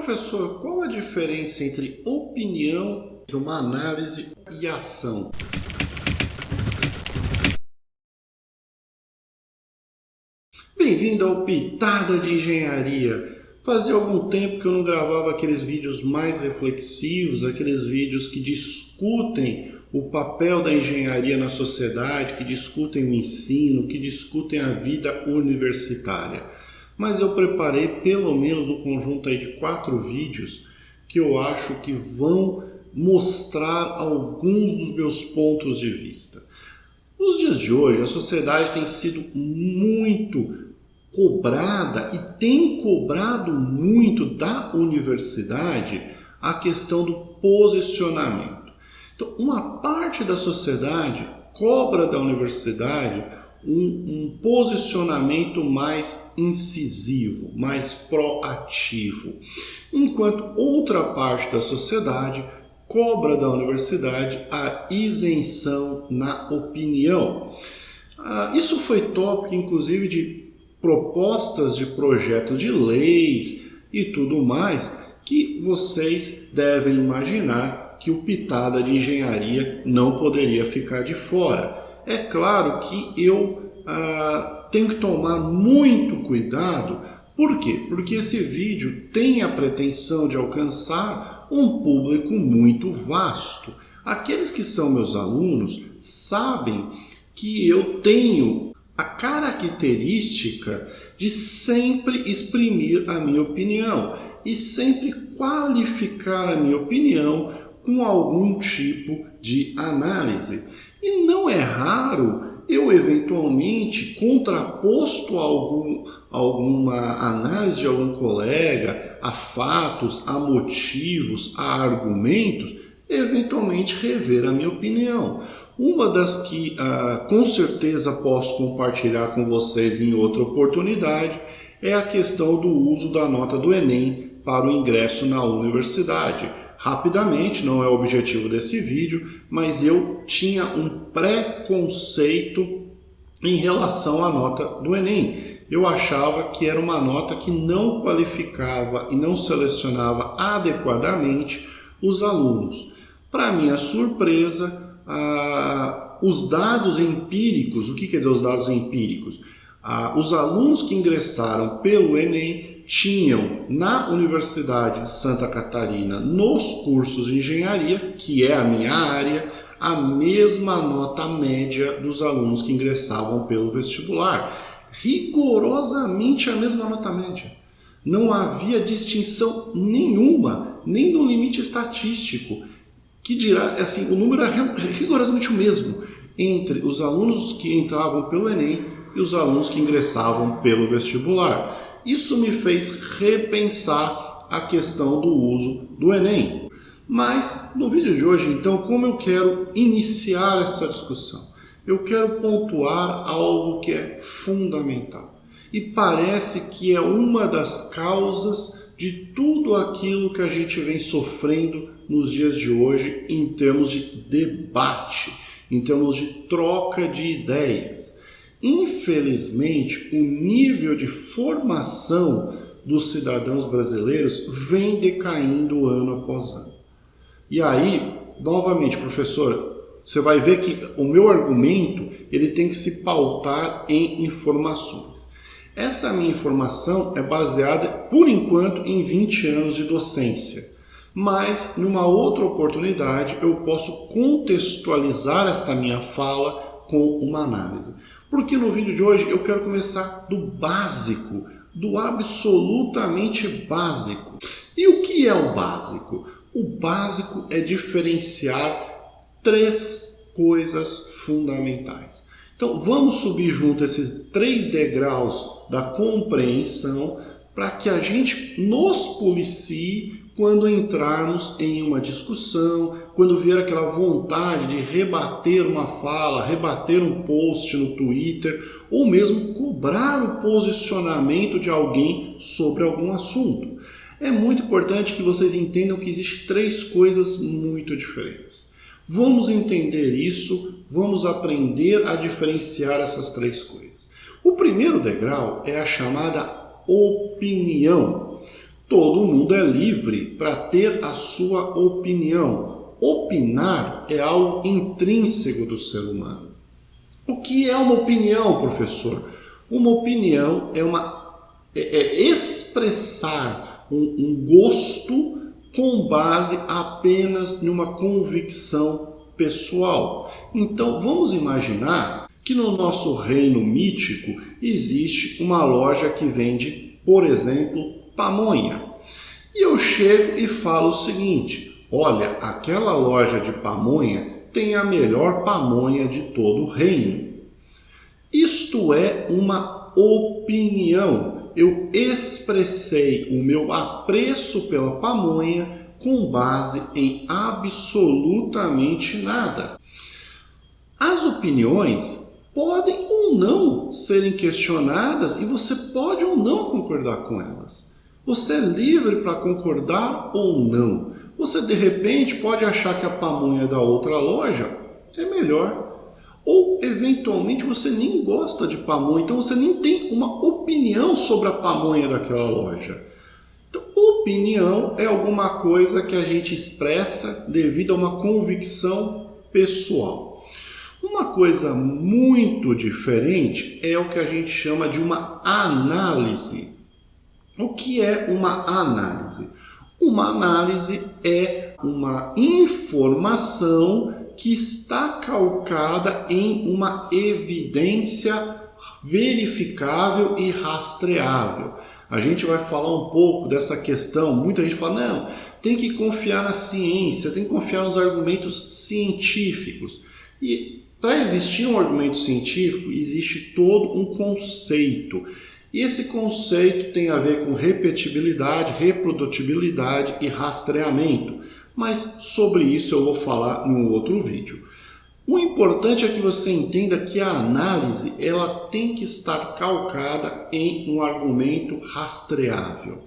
Professor, qual a diferença entre opinião, uma análise e ação? Bem-vindo ao Pitada de Engenharia. Fazia algum tempo que eu não gravava aqueles vídeos mais reflexivos, aqueles vídeos que discutem o papel da engenharia na sociedade, que discutem o ensino, que discutem a vida universitária. Mas eu preparei pelo menos um conjunto aí de 4 vídeos que eu acho que vão mostrar alguns dos meus pontos de vista. Nos dias de hoje, a sociedade tem sido muito cobrada e tem cobrado muito da universidade a questão do posicionamento. Então, uma parte da sociedade cobra da universidade um posicionamento mais incisivo, mais proativo, enquanto outra parte da sociedade cobra da universidade a isenção na opinião. Isso foi tópico, inclusive, de propostas de projetos de leis e tudo mais, que vocês devem imaginar que o Pitada de Engenharia não poderia ficar de fora. É claro que eu tenho que tomar muito cuidado. Por quê? Porque esse vídeo tem a pretensão de alcançar um público muito vasto. Aqueles que são meus alunos sabem que eu tenho a característica de sempre exprimir a minha opinião e sempre qualificar a minha opinião com algum tipo de análise. E não é raro eu eventualmente, contraposto a alguma análise de algum colega, a fatos, a motivos, a argumentos, eventualmente rever a minha opinião. Uma das que com certeza posso compartilhar com vocês em outra oportunidade é a questão do uso da nota do Enem para o ingresso na universidade. Rapidamente, não é o objetivo desse vídeo, mas eu tinha um preconceito em relação à nota do Enem. Eu achava que era uma nota que não qualificava e não selecionava adequadamente os alunos. Para minha surpresa, os dados empíricos, o que quer dizer os dados empíricos? Os alunos que ingressaram pelo Enem tinham na Universidade de Santa Catarina, nos cursos de engenharia, que é a minha área, a mesma nota média dos alunos que ingressavam pelo vestibular. Rigorosamente a mesma nota média. Não havia distinção nenhuma, nem no limite estatístico, que dirá, assim, o número era rigorosamente o mesmo entre os alunos que entravam pelo Enem e os alunos que ingressavam pelo vestibular. Isso me fez repensar a questão do uso do Enem. Mas no vídeo de hoje, então, como eu quero iniciar essa discussão? Eu quero pontuar algo que é fundamental. E parece que é uma das causas de tudo aquilo que a gente vem sofrendo nos dias de hoje em termos de debate, em termos de troca de ideias. Infelizmente, o nível de formação dos cidadãos brasileiros vem decaindo ano após ano. E aí, novamente, professor, você vai ver que o meu argumento ele tem que se pautar em informações. Essa minha informação é baseada, por enquanto, em 20 anos de docência. Mas, numa outra oportunidade, eu posso contextualizar esta minha fala com uma análise. Porque no vídeo de hoje eu quero começar do básico, do absolutamente básico. E o que é o básico? O básico é diferenciar 3 coisas fundamentais. Então vamos subir junto esses 3 degraus da compreensão para que a gente nos policie quando entrarmos em uma discussão, quando vier aquela vontade de rebater uma fala, rebater um post no Twitter, ou mesmo cobrar o posicionamento de alguém sobre algum assunto. É muito importante que vocês entendam que existem 3 coisas muito diferentes. Vamos entender isso, vamos aprender a diferenciar essas 3 coisas. O primeiro degrau é a chamada opinião. Todo mundo é livre para ter a sua opinião. Opinar é algo intrínseco do ser humano. O que é uma opinião, professor? Uma opinião é expressar um gosto com base apenas numa convicção pessoal. Então, vamos imaginar que no nosso reino mítico existe uma loja que vende, por exemplo, pamonha. E eu chego e falo o seguinte: olha, aquela loja de pamonha tem a melhor pamonha de todo o reino. Isto é uma opinião. Eu expressei o meu apreço pela pamonha com base em absolutamente nada. As opiniões podem ou não serem questionadas e você pode ou não concordar com elas. Você é livre para concordar ou não. Você de repente pode achar que a pamonha da outra loja é melhor. Ou eventualmente você nem gosta de pamonha, então você nem tem uma opinião sobre a pamonha daquela loja. Então, opinião é alguma coisa que a gente expressa devido a uma convicção pessoal. Uma coisa muito diferente é o que a gente chama de uma análise. O que é uma análise? Uma análise é uma informação que está calcada em uma evidência verificável e rastreável. A gente vai falar um pouco dessa questão. Muita gente fala, não, tem que confiar na ciência, tem que confiar nos argumentos científicos. E para existir um argumento científico, existe todo um conceito. E esse conceito tem a ver com repetibilidade, reprodutibilidade e rastreamento. Mas sobre isso eu vou falar em um outro vídeo. O importante é que você entenda que a análise ela tem que estar calcada em um argumento rastreável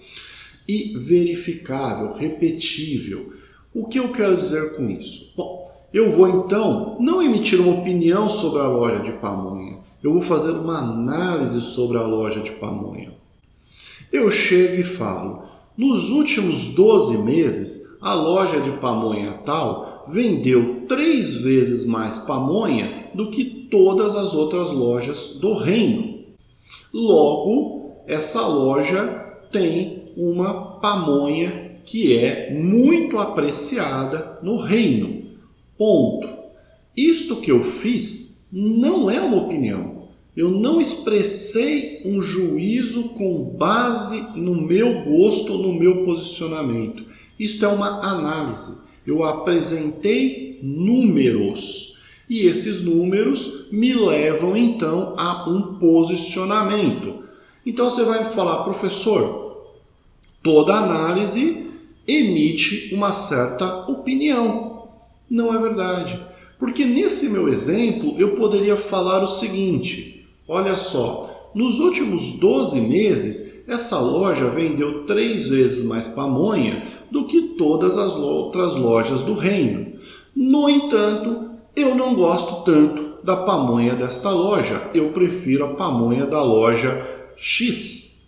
e verificável, repetível. O que eu quero dizer com isso? Bom, eu vou então não emitir uma opinião sobre a loja de pamonha. Eu vou fazer uma análise sobre a loja de pamonha. Eu chego e falo, nos últimos 12 meses, a loja de pamonha tal vendeu 3 vezes mais pamonha do que todas as outras lojas do reino. Logo, essa loja tem uma pamonha que é muito apreciada no reino. Ponto. Isto que eu fiz não é uma opinião. Eu não expressei um juízo com base no meu gosto ou no meu posicionamento. Isto é uma análise. Eu apresentei números e esses números me levam então a um posicionamento. Então você vai me falar, professor, toda análise emite uma certa opinião. Não é verdade. Porque nesse meu exemplo eu poderia falar o seguinte, olha só, nos últimos 12 meses essa loja vendeu 3 vezes mais pamonha do que todas as outras lojas do reino. No entanto, eu não gosto tanto da pamonha desta loja, eu prefiro a pamonha da loja X.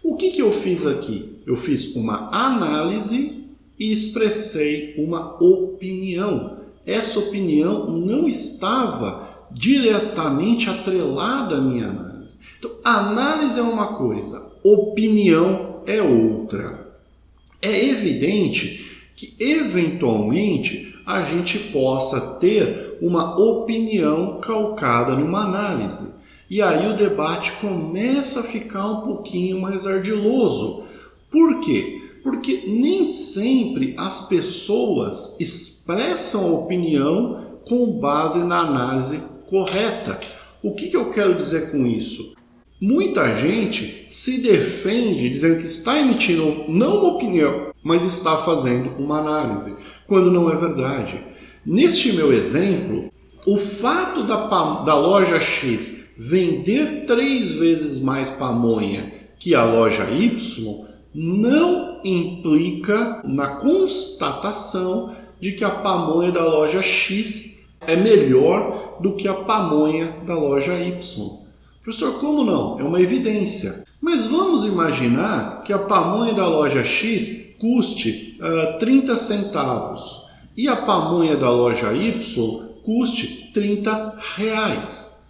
O que eu fiz aqui? Eu fiz uma análise e expressei uma opinião. Essa opinião não estava diretamente atrelada à minha análise. Então, análise é uma coisa, opinião é outra. É evidente que, eventualmente, a gente possa ter uma opinião calcada numa análise. E aí o debate começa a ficar um pouquinho mais ardiloso. Por quê? Porque nem sempre as pessoas expressam a opinião com base na análise correta. O que eu quero dizer com isso? Muita gente se defende dizendo que está emitindo não uma opinião, mas está fazendo uma análise, quando não é verdade. Neste meu exemplo, o fato da loja X vender 3 vezes mais pamonha que a loja Y não implica na constatação de que a pamonha da loja X é melhor do que a pamonha da loja Y. Professor, como não? É uma evidência. Mas vamos imaginar que a pamonha da loja X custe 30 centavos e a pamonha da loja Y custe 30 reais.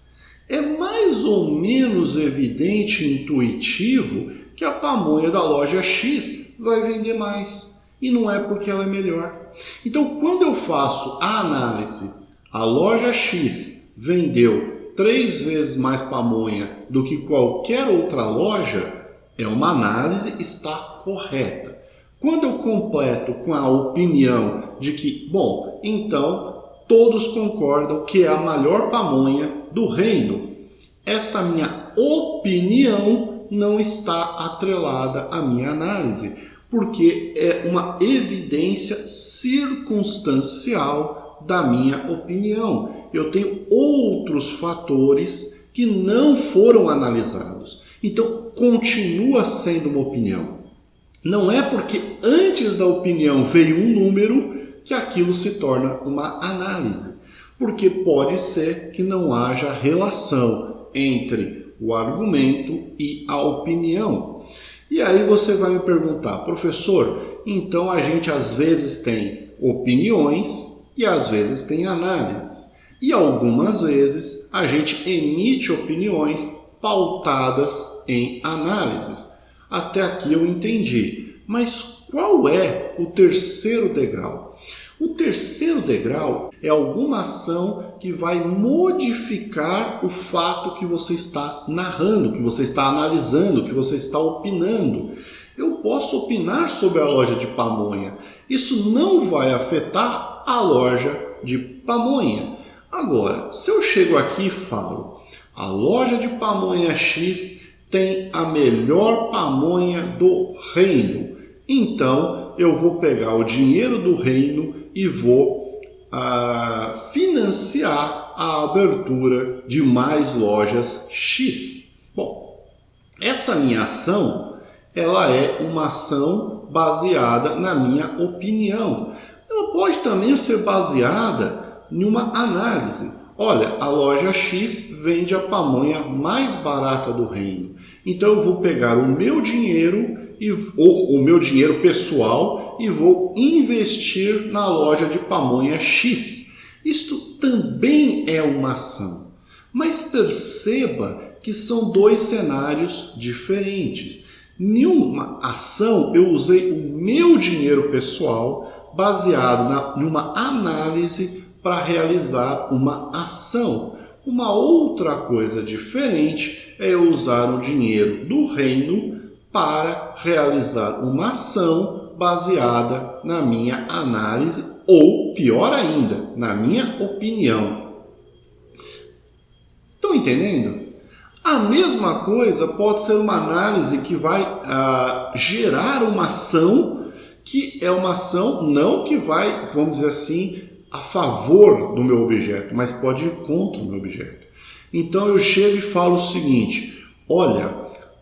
É mais ou menos evidente e intuitivo que a pamonha da loja X vai vender mais. E não é porque ela é melhor. Então, quando eu faço a análise, a loja X vendeu 3 vezes mais pamonha do que qualquer outra loja, é uma análise que está correta. Quando eu completo com a opinião de que, bom, então todos concordam que é a melhor pamonha do reino, esta minha opinião não está atrelada à minha análise, porque é uma evidência circunstancial da minha opinião. Eu tenho outros fatores que não foram analisados. Então, continua sendo uma opinião. Não é porque antes da opinião veio um número que aquilo se torna uma análise. Porque pode ser que não haja relação entre o argumento e a opinião. E aí você vai me perguntar, professor, então a gente às vezes tem opiniões e às vezes tem análises. E algumas vezes a gente emite opiniões pautadas em análises. Até aqui eu entendi. Mas qual é o terceiro degrau? O terceiro degrau é alguma ação que vai modificar o fato que você está narrando, que você está analisando, que você está opinando. Eu posso opinar sobre a loja de pamonha. Isso não vai afetar a loja de pamonha. Agora, se eu chego aqui e falo, a loja de pamonha X tem a melhor pamonha do reino, então eu vou pegar o dinheiro do reino e vou financiar a abertura de mais lojas X. Bom, essa minha ação, ela é uma ação baseada na minha opinião. Ela pode também ser baseada em uma análise. Olha, a loja X vende a pamonha mais barata do reino. Então eu vou pegar o meu dinheiro, ou o meu dinheiro pessoal, e vou investir na loja de pamonha X. Isto também é uma ação. Mas perceba que são dois cenários diferentes. Em uma ação eu usei o meu dinheiro pessoal baseado em uma análise para realizar uma ação. Uma outra coisa diferente é eu usar o dinheiro do reino para realizar uma ação baseada na minha análise ou, pior ainda, na minha opinião. Estão entendendo? A mesma coisa pode ser uma análise que vai gerar uma ação que é uma ação não que vai, vamos dizer assim, a favor do meu objeto, mas pode ir contra o meu objeto. Então eu chego e falo o seguinte, olha,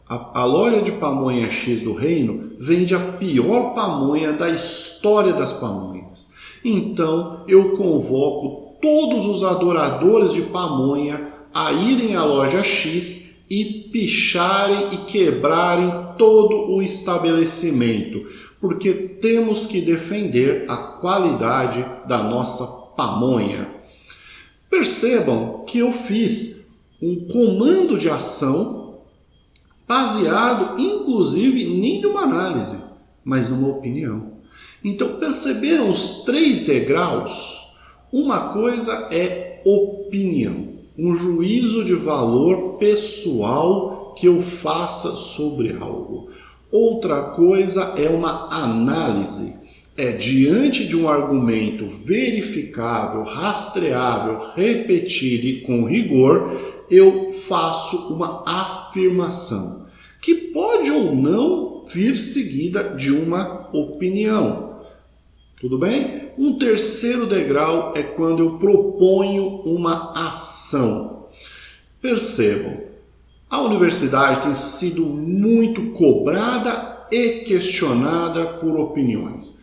a loja de pamonha X do reino vende a pior pamonha da história das pamonhas. Então eu convoco todos os adoradores de pamonha a irem à loja X e picharem e quebrarem todo o estabelecimento, porque temos que defender a qualidade da nossa pamonha. Percebam que eu fiz um comando de ação baseado, inclusive, nem numa análise, mas numa opinião. Então, perceberam os 3 degraus? Uma coisa é opinião, um juízo de valor pessoal que eu faça sobre algo. Outra coisa é uma análise. É diante de um argumento verificável, rastreável, repetido e com rigor, eu faço uma afirmação, que pode ou não vir seguida de uma opinião. Tudo bem? Um terceiro degrau é quando eu proponho uma ação. Percebam, a universidade tem sido muito cobrada e questionada por opiniões.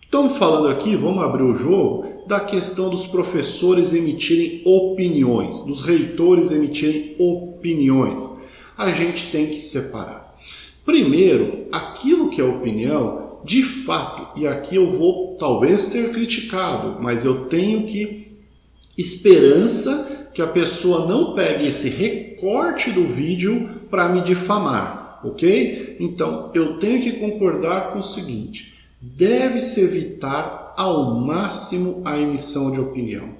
Estamos falando aqui, vamos abrir o jogo, da questão dos professores emitirem opiniões, dos reitores emitirem opiniões. A gente tem que separar. Primeiro, aquilo que é opinião, de fato, e aqui eu vou talvez ser criticado, mas eu tenho que esperança que a pessoa não pegue esse recorte do vídeo para me difamar, ok? Então, eu tenho que concordar com o seguinte: deve-se evitar ao máximo a emissão de opinião.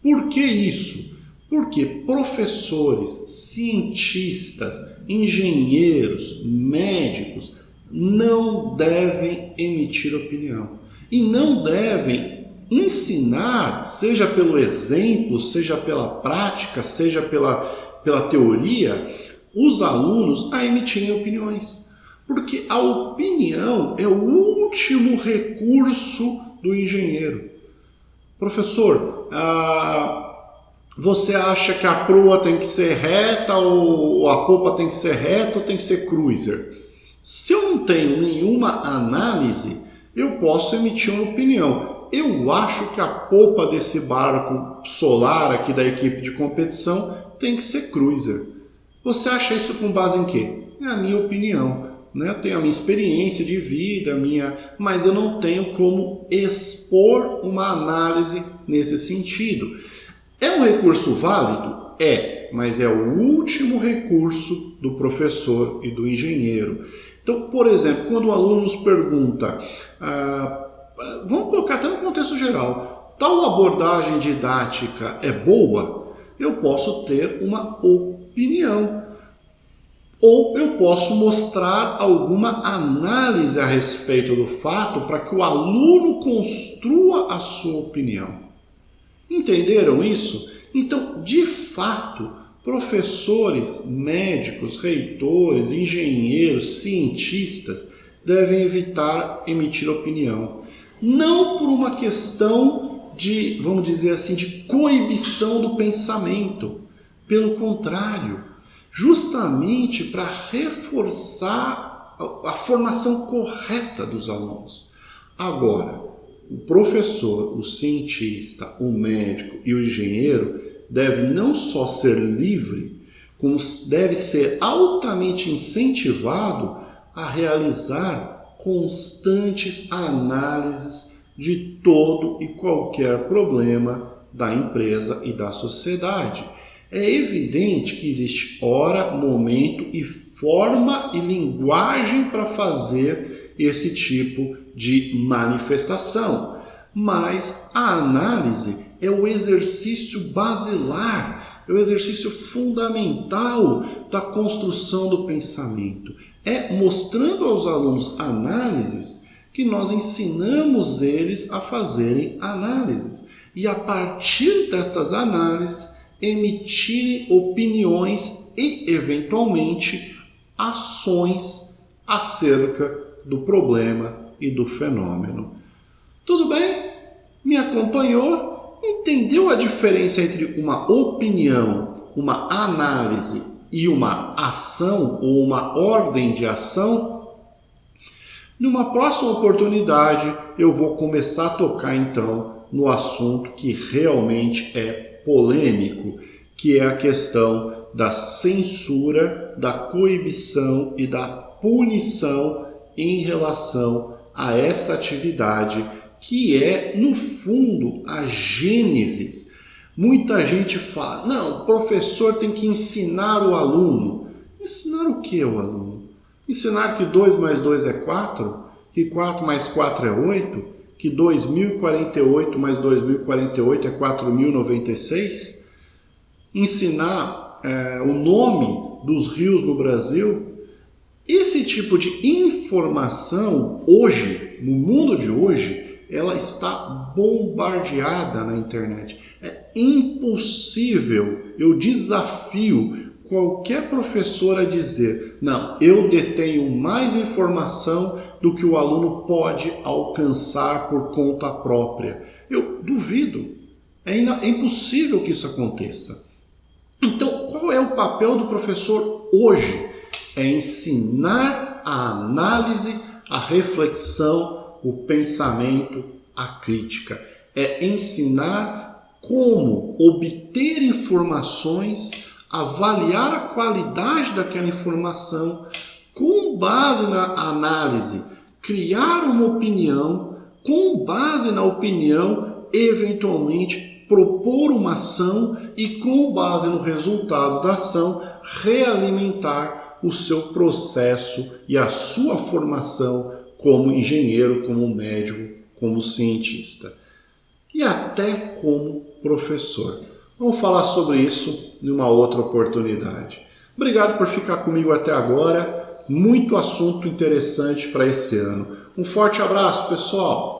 Por que isso? Porque professores, cientistas, engenheiros, médicos não devem emitir opinião e não devem ensinar, seja pelo exemplo, seja pela prática, seja pela teoria, os alunos a emitirem opiniões. Porque a opinião é o último recurso do engenheiro. Professor, você acha que a proa tem que ser reta ou a popa tem que ser reta ou tem que ser cruiser? Se eu não tenho nenhuma análise, eu posso emitir uma opinião. Eu acho que a popa desse barco solar aqui da equipe de competição tem que ser cruiser. Você acha isso com base em quê? É a minha opinião. Né? Eu tenho a minha experiência de vida, mas eu não tenho como expor uma análise nesse sentido. É um recurso válido? É, mas é o último recurso do professor e do engenheiro. Então, por exemplo, quando o aluno nos pergunta, vamos colocar até no contexto geral, tal abordagem didática é boa? Eu posso ter uma opinião. Ou eu posso mostrar alguma análise a respeito do fato para que o aluno construa a sua opinião. Entenderam isso? Então, de fato, professores, médicos, reitores, engenheiros, cientistas devem evitar emitir opinião. Não por uma questão de, vamos dizer assim, de coibição do pensamento. Pelo contrário, justamente para reforçar a formação correta dos alunos. Agora, o professor, o cientista, o médico e o engenheiro deve não só ser livre, como deve ser altamente incentivado a realizar constantes análises de todo e qualquer problema da empresa e da sociedade. É evidente que existe hora, momento e forma e linguagem para fazer esse tipo de manifestação, mas a análise é o exercício basilar, é o exercício fundamental da construção do pensamento. É mostrando aos alunos análises que nós ensinamos eles a fazerem análises e a partir dessas análises emitirem opiniões e, eventualmente, ações acerca do problema e do fenômeno. Tudo bem? Me acompanhou? Entendeu a diferença entre uma opinião, uma análise e uma ação ou uma ordem de ação? Numa próxima oportunidade, eu vou começar a tocar então no assunto que realmente é polêmico, que é a questão da censura, da coibição e da punição em relação a essa atividade que é, no fundo, a gênese. Muita gente fala, não, o professor tem que ensinar o aluno. Ensinar o que ao aluno? Ensinar que 2 mais 2 é 4? Que 4 mais 4 é 8? Que 2048 mais 2048 é 4096, ensinar o nome dos rios no Brasil. Esse tipo de informação hoje, no mundo de hoje, ela está bombardeada na internet. É impossível, eu desafio qualquer professor a dizer, não, eu detenho mais informação do que o aluno pode alcançar por conta própria. Eu duvido. É impossível que isso aconteça. Então, qual é o papel do professor hoje? É ensinar a análise, a reflexão, o pensamento, a crítica. É ensinar como obter informações, avaliar a qualidade daquela informação, com base na análise, criar uma opinião, com base na opinião, eventualmente propor uma ação e, com base no resultado da ação, realimentar o seu processo e a sua formação como engenheiro, como médico, como cientista e até como professor. Vamos falar sobre isso em uma outra oportunidade. Obrigado por ficar comigo até agora. Muito assunto interessante para esse ano. Um forte abraço, pessoal!